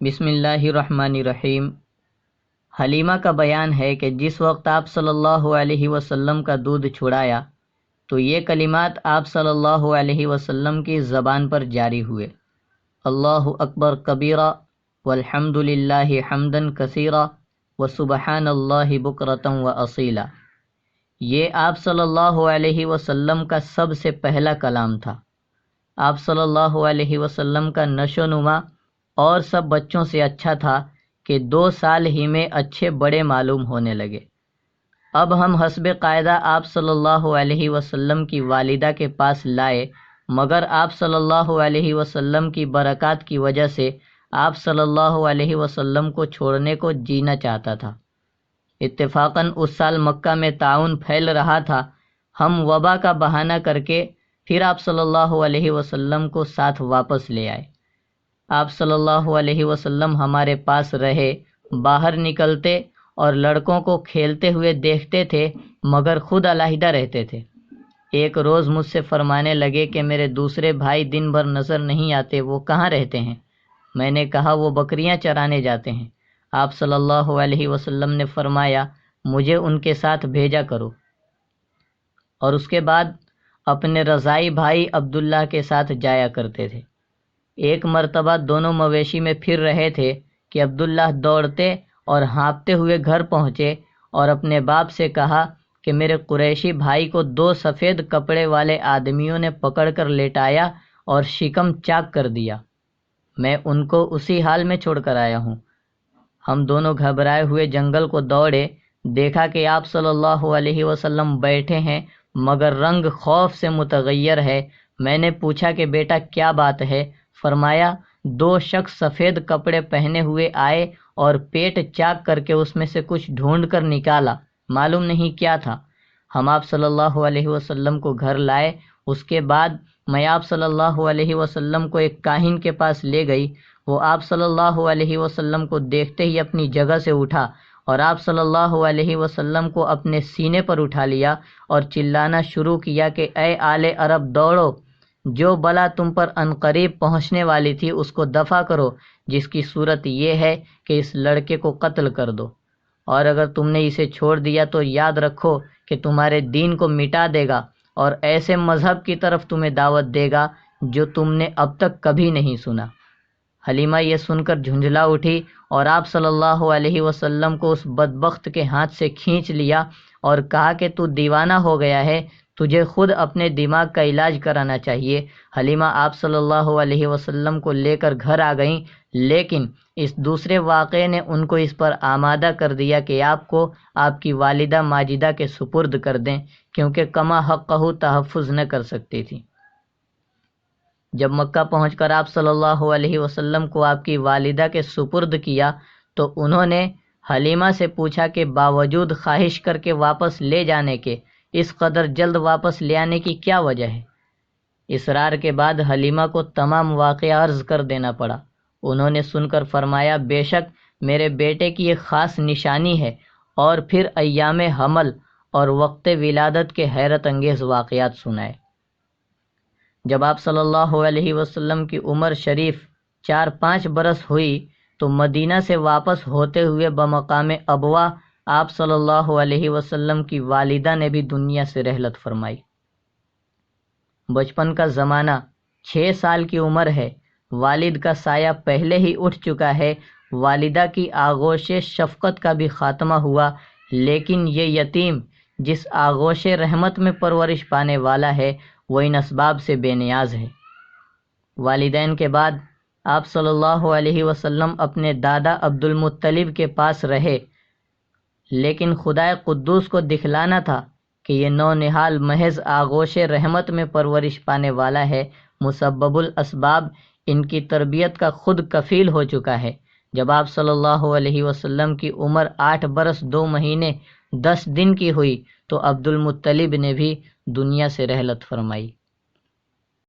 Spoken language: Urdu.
بسم اللہ الرحمن الرحیم۔ حلیمہ کا بیان ہے کہ جس وقت آپ صلی اللہ علیہ وسلم کا دودھ چھڑایا تو یہ کلمات آپ صلی اللہ علیہ وسلم کی زبان پر جاری ہوئے: اللہ اکبر کبیرہ والحمد للہ حمداً کثیرا وسبحان اللہ بکرۃ واصیلا۔ یہ آپ صلی اللہ علیہ وسلم کا سب سے پہلا کلام تھا۔ آپ صلی اللہ علیہ وسلم کا نشو نما اور سب بچوں سے اچھا تھا کہ 2 سال ہی میں اچھے بڑے معلوم ہونے لگے۔ اب ہم حسب قاعدہ آپ صلی اللہ علیہ وسلم کی والدہ کے پاس لائے، مگر آپ صلی اللہ علیہ وسلم کی برکات کی وجہ سے آپ صلی اللہ علیہ وسلم کو چھوڑنے کو جینا چاہتا تھا۔ اتفاقاً اس سال مکہ میں طاعون پھیل رہا تھا۔ ہم وبا کا بہانہ کر کے پھر آپ صلی اللہ علیہ وسلم کو ساتھ واپس لے آئے۔ آپ صلی اللہ علیہ وسلم ہمارے پاس رہے، باہر نکلتے اور لڑکوں کو کھیلتے ہوئے دیکھتے تھے مگر خود علیحدہ رہتے تھے۔ ایک روز مجھ سے فرمانے لگے کہ میرے دوسرے بھائی دن بھر نظر نہیں آتے، وہ کہاں رہتے ہیں؟ میں نے کہا وہ بکریاں چرانے جاتے ہیں۔ آپ صلی اللہ علیہ وسلم نے فرمایا مجھے ان کے ساتھ بھیجا کرو، اور اس کے بعد اپنے رضائی بھائی عبداللہ کے ساتھ جایا کرتے تھے۔ ایک مرتبہ دونوں مویشی میں پھر رہے تھے کہ عبداللہ دوڑتے اور ہانپتے ہوئے گھر پہنچے اور اپنے باپ سے کہا کہ میرے قریشی بھائی کو 2 سفید کپڑے والے آدمیوں نے پکڑ کر لیٹایا اور شکم چاک کر دیا۔ میں ان کو اسی حال میں چھوڑ کر آیا ہوں۔ ہم دونوں گھبرائے ہوئے جنگل کو دوڑے، دیکھا کہ آپ صلی اللہ علیہ وسلم بیٹھے ہیں مگر رنگ خوف سے متغیر ہے۔ میں نے پوچھا کہ بیٹا کیا بات ہے؟ فرمایا 2 شخص سفید کپڑے پہنے ہوئے آئے اور پیٹ چاک کر کے اس میں سے کچھ ڈھونڈ کر نکالا، معلوم نہیں کیا تھا۔ ہم آپ صلی اللہ علیہ وسلم کو گھر لائے۔ اس کے بعد میں آپ صلی اللہ علیہ وسلم کو ایک کاہن کے پاس لے گئی۔ وہ آپ صلی اللہ علیہ وسلم کو دیکھتے ہی اپنی جگہ سے اٹھا اور آپ صلی اللہ علیہ وسلم کو اپنے سینے پر اٹھا لیا اور چلانا شروع کیا کہ اے آل عرب دوڑو، جو بلا تم پر عنقریب پہنچنے والی تھی اس کو دفع کرو، جس کی صورت یہ ہے کہ اس لڑکے کو قتل کر دو، اور اگر تم نے اسے چھوڑ دیا تو یاد رکھو کہ تمہارے دین کو مٹا دے گا اور ایسے مذہب کی طرف تمہیں دعوت دے گا جو تم نے اب تک کبھی نہیں سنا۔ حلیمہ یہ سن کر جھنجھلا اٹھی اور آپ صلی اللہ علیہ وسلم کو اس بدبخت کے ہاتھ سے کھینچ لیا اور کہا کہ تو دیوانہ ہو گیا ہے، تجھے خود اپنے دماغ کا علاج کرانا چاہیے۔ حلیمہ آپ صلی اللہ علیہ وسلم کو لے کر گھر آ گئیں، لیکن اس دوسرے واقعے نے ان کو اس پر آمادہ کر دیا کہ آپ کو آپ کی والدہ ماجدہ کے سپرد کر دیں، کیونکہ کما حقہ تحفظ نہ کر سکتی تھی۔ جب مکہ پہنچ کر آپ صلی اللہ علیہ وسلم کو آپ کی والدہ کے سپرد کیا تو انہوں نے حلیمہ سے پوچھا کہ باوجود خواہش کر کے واپس لے جانے کے اس قدر جلد واپس لے آنے کی کیا وجہ ہے؟ اصرار کے بعد حلیمہ کو تمام واقعہ عرض کر دینا پڑا۔ انہوں نے سن کر فرمایا بے شک میرے بیٹے کی ایک خاص نشانی ہے، اور پھر ایام حمل اور وقت ولادت کے حیرت انگیز واقعات سنائے۔ جب آپ صلی اللہ علیہ وسلم کی عمر شریف 4-5 برس ہوئی تو مدینہ سے واپس ہوتے ہوئے بمقام ابوا آپ صلی اللہ علیہ وسلم کی والدہ نے بھی دنیا سے رحلت فرمائی۔ بچپن کا زمانہ، 6 سال کی عمر ہے، والد کا سایہ پہلے ہی اٹھ چکا ہے، والدہ کی آغوش شفقت کا بھی خاتمہ ہوا، لیکن یہ یتیم جس آغوش رحمت میں پرورش پانے والا ہے وہ ان اسباب سے بے نیاز ہے۔ والدین کے بعد آپ صلی اللہ علیہ وسلم اپنے دادا عبد المطلب کے پاس رہے، لیکن خدائے قدوس کو دکھلانا تھا کہ یہ نونہال محض آغوش رحمت میں پرورش پانے والا ہے، مسبب الاسباب ان کی تربیت کا خود کفیل ہو چکا ہے۔ جب آپ صلی اللہ علیہ وسلم کی عمر 8 برس 2 مہینے 10 دن کی ہوئی تو عبد المطلب نے بھی دنیا سے رحلت فرمائی۔